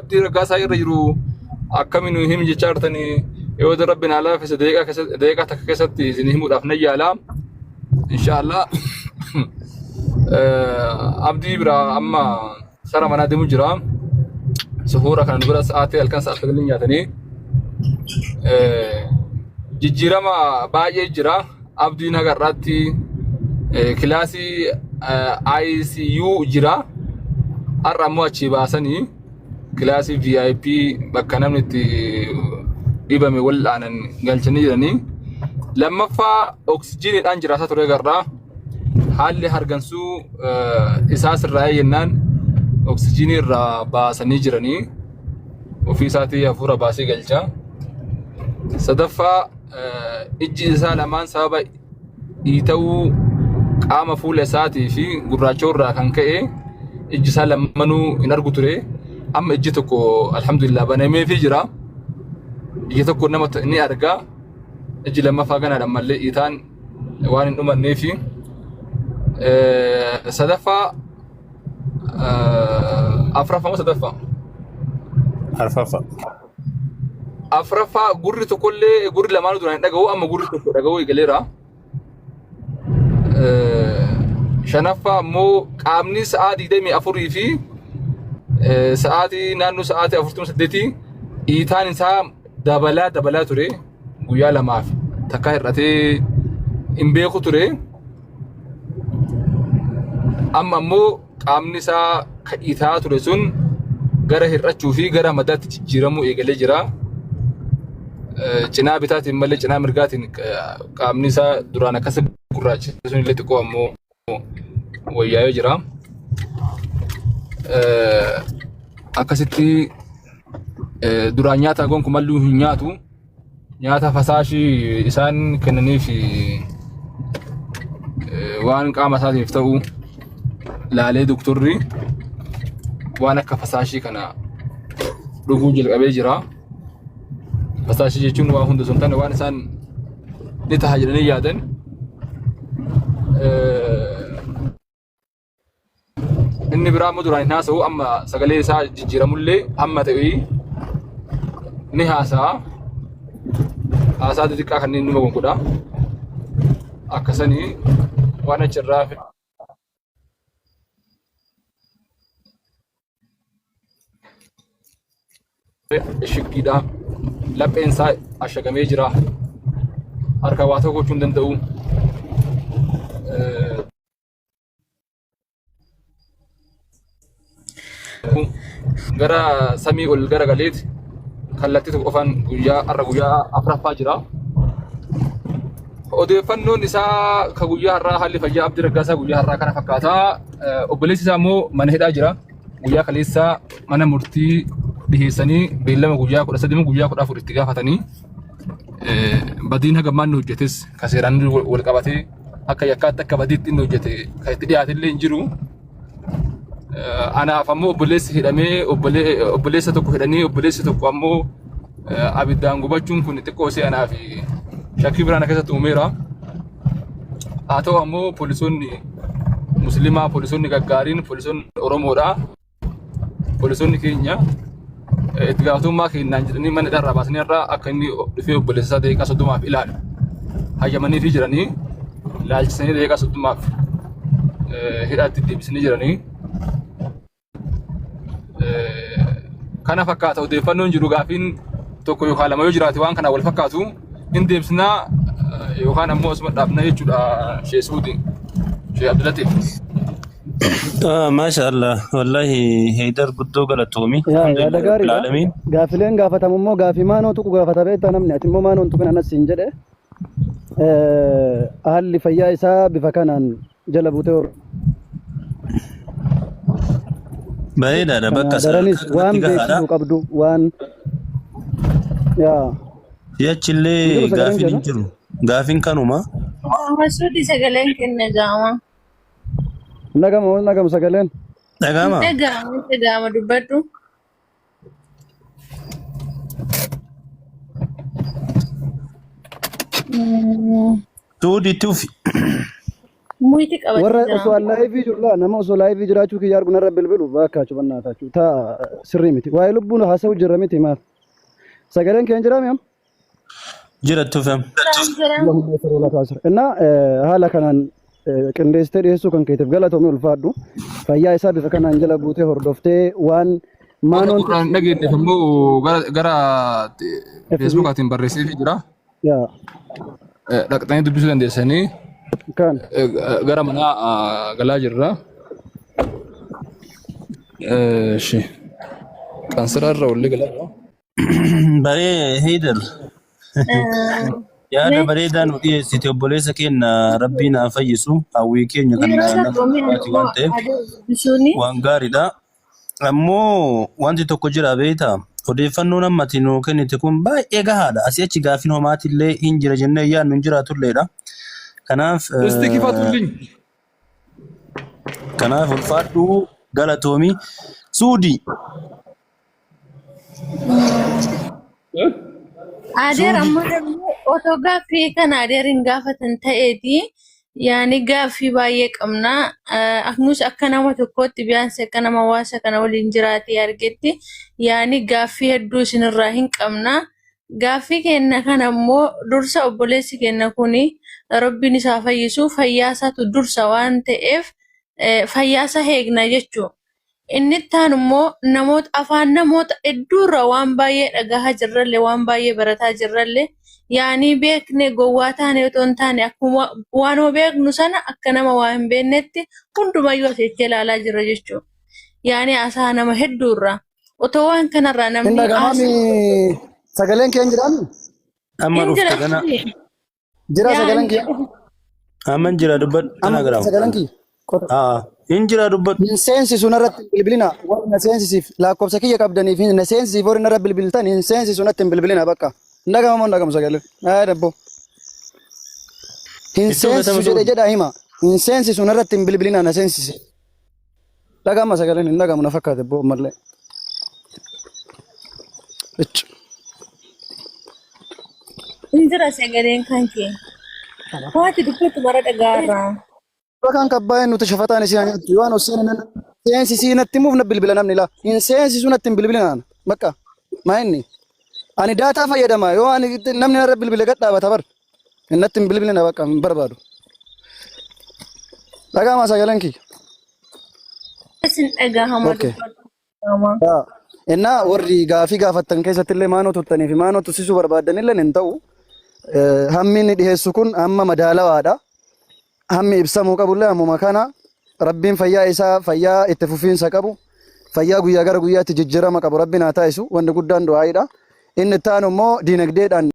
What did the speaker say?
abdii ragaa isaa irra jiru akkamiin him jechaartanii yoo rabbina laafisa daqiiqaa takka keessatti isin himuudhaaf nan yaala inshallah. Abdii bira amma sara manaa deemu jira. Suhuura kana dubara sa'aatii halkan sa'a 9 nyaatanii jijjiirama baay'ee jira. Abdiin hagarraatti kilaasii ICU jira. Har'a ammoo achi baasanii kilaasii VIP bakka namni itti dhibame wal'aanan galchanii jiranii. Lammaffaa oksijiiniidhaan jiraataa ture garraa haalli hargansuu isaa sirraa'ee jennaan oksijiinii irraa baasanii jiranii ofii isaatii hafuura baasee galcha. Sadaffaa ijji isaa lamaan sababa dhiita'uu qaama fuula isaatii fi gurraachoo irraa kan ka'e ijji isaa lamanuu hin argu ture. Amma ijji tokko alhamdulillah banameefii jira. Ijji tokko nama ni arga. Ijji lammaffaa ganaadhaan mallee dhiitaan waan hin dhumanneefi. Sadaffaa afraffaa moo sadaffaa? Afraffaa gurri tokkollee gurri lamaanuu duraan dhaga'u amma gurri tokko dhaga'uu eegaleera. Shanaffaa ammoo qaamni sa'aa 24 fi sa'aatii naannoo sa'aatii 48 dhiitaan isaa dabalaa ture guyyaa lamaaf takka hir'atee hin beeku ture. Amma ammoo qaamni isaa kadhiitaa ture sun gara hir'achuu fi gara madaatti jijjiiramuu eegalee jira. Cinaa bitaatiin malee cinaa mirgaatiin qaamni isaa duraan akkas gurraacha sun illee xiqqoo ammoo wayyaa'ee jira. Akkasitti duraan nyaata gonkumallee hin nyaatu. Nyaata fasaashii isaan kennaniif waan qaama isaatiif ta'u laalee doktorri waan akka fasaashii kana dhuguu jalqabee jira. Fasaashii jechuun waan hunda sun ta'e waan isaan ni ta'a jedhanii yaadan. Inni biraa ammoo duraan hin haasa'u amma sagalee isaa jijjiiramullee amma ta'e ni haasa'a. Haasaa xixiqqaa kanneen numa gonkuudha. Akkasanii waan achirraa shiggiidha. Lapheen isaa ashagamee jira. Harka waa tokko gochuu hin danda'u. Gara samii ol gara galeeti kallattii tokko qofaan guyyaa afuraffaa jira. Odeeffannoon isaa ka guyyaa har'aa haalli fayyaa Abdii Raggaasaa guyyaa har'aa kana fakkaata. Obboleessi isaa immoo mana hidhaa jira. Guyyaa kaleessaa mana murtii dhiheessanii beellama guyyaa 13 guyyaa 14 itti gaafatanii badiin haga maanni hojjetes ka seeraan wal qabatee akka yakkaatti akka badiitti inni hojjete kan itti dhiyaatillee hin jiru. Anaaf ammoo obboleessi hidhamee obboleessa tokko hidhanii obboleessi tokko ammoo abiddaan gubachuun kun xiqqoo isee anaaf shakkii biraan keessatti uumeera. Haa ta'u ammoo poolisoonni musliimaa, poolisoonni gaggaariin, poolisoonni Oromoodha. Poolisoonni keenya itti gaafatamummaa kennaan jedhanii mana hidhaa baasanii irraa akka inni dhufee obboleessa isaa daqiiqaa 30 ilaalu hayyamanii jiranii ilaalchisanii daqiiqaa 30 hidhaatti deebisanii jiranii. Kana fakkaata odeeffannoon jiru gaafiin tokko yookaan lama yoo jiraate waan kana wal fakkaatu hin deebisnaa yookaan ammoo osuma dhaabnaa jechuudha Sheesuuti. Shee Abdulatif. Maashaallah wallahi Haydar guddoo galatoomi. Alhamdulillah. Gaafileen gaafatamummoo gaafii maanoo tuqu gaafata beektaa namni ati immoo maanoon tuqan anas hin jedhe. Haalli fayyaa isaa bifa kanaan jala buutee bareedaadha bakka daranis waan beeksisuu qabdu waan yaa yachillee gaafiin hin jiru gaafiin kanuma Masuudi sagaleen kenne gaama nagama sagaleen nagama dubbadhu tuudi tufi muyti warra qabate osoo live jirla nama osoo live jiraachuu kiyya arguu narra bilbilu baakkaachuu bannaataachuu taa sirrii miti waa'ee lubbuun haasa'u jirra miti maal sagaleen keen jiraami am Jirattu fam. እና haala kanaan qindeessitee dhiyeessuu kan keetiif galatoomii ulfaadhu fayyaa isaa bifa kanaan jala buutee hordoftee waan maanoon dhageesse immoo gara feesbuukaatiin barreessee jira. yaa Dhaqxanii dubbisuu dandeessanii kan gara mana galaa jirra. Shi qansiraarra walii galaa. Baree Heydar. Yaada bareedaa nu dhiyeessite obboleessa keenya rabbiin haa fayyisu hawwii keenya kan namaati waan ta'eef waan gaariidha. Ammoo wanti tokko jira beektaa odeeffannoon ammati nuu kennite kun baay'ee gahaadha. Asii achi gaafiin homaatillee hin jira jennee yaadnu hin jiraatulleedha. Kanaaf ulfaadhu galatoomii suudii. Adeer amma otoo gaaffii kana adeeriin gaafatan ta'eeti yaani gaaffii baay'ee qabna. Nus akka nama tokkootti biyaansi akka nama hawaasa kana waliin jiraatee argetti yaani gaaffii hedduu isinirraa hin qabna. Gaaffii keenya kana immoo dursa obboleessi keenya kuni rabbiin isaa fayyisu fayyaasaatu dursa waan ta'eef fayyaasa eegna jechuudha. Inni taan immoo namoota afaan namoota hedduurra waan baay'ee dhagahaa jirrallee waan baay'ee barataa jirrallee yaani beekne gowwaa taane otoo hin taane akkuma waan beeknu sana akka nama waa hin beeknetti hundumayyuu asii ilaalaa jirra jechuudha. Yaani asaa nama hedduurra otoo waan kanarraa namni sagaleen keen jiraami? Amma dhufte kana jira sagaleen kee? Amma jira dubbadhu. Sagaleen kee? Injira dubbadhu. Hin seensisu narratti hin bilbilina. Warri na seensisiif lakkoofsa kiyya qabdanii fi na seensisiif warri narra bilbiltan hin seensisu natti hin bilbilina bakka. Ndagama moo ndagamu sagalee? Dabbo. Hin seensisu jedha hima. Hin seensisu narratti hin bilbilina na seensisi. Ndagama sagaleen hin ndagamu na fakkaate boo mallee. Injira sagaleen kan kee. Waati dubbatu mara dhagaarraa. Kan kabbaa'een nuti shafataan isii nyaattu yoo ani seensisii natti muuf na bilbila namni laa hin seensisu natti hin bilbilinaan bakka maa inni ani daataa fayyadama yoo ani namni narra bilbile gad dhaabata bar natti hin bilbilina bakka hin barbaadu dhagaamaa sagaleen kiyya. Isin dhagaahama dubbatu. Innaa warri gaafii gaafattan keessatti illee maanoo tuttanii fi maanoo tussisuu barbaadanillee hin ta'u hammi inni dhiyeessu kun hamma madaalawaadha. Hammi ibsamuu qabullee ammuma kana rabbiin fayyaa isaa fayyaa itti fufiinsa qabu fayyaa guyyaa gara guyyaatti jijjiirama qabu rabbiin haa taasisu wanni guddaan du'aa'idha. Inni itti aanu immoo diinagdeedhaan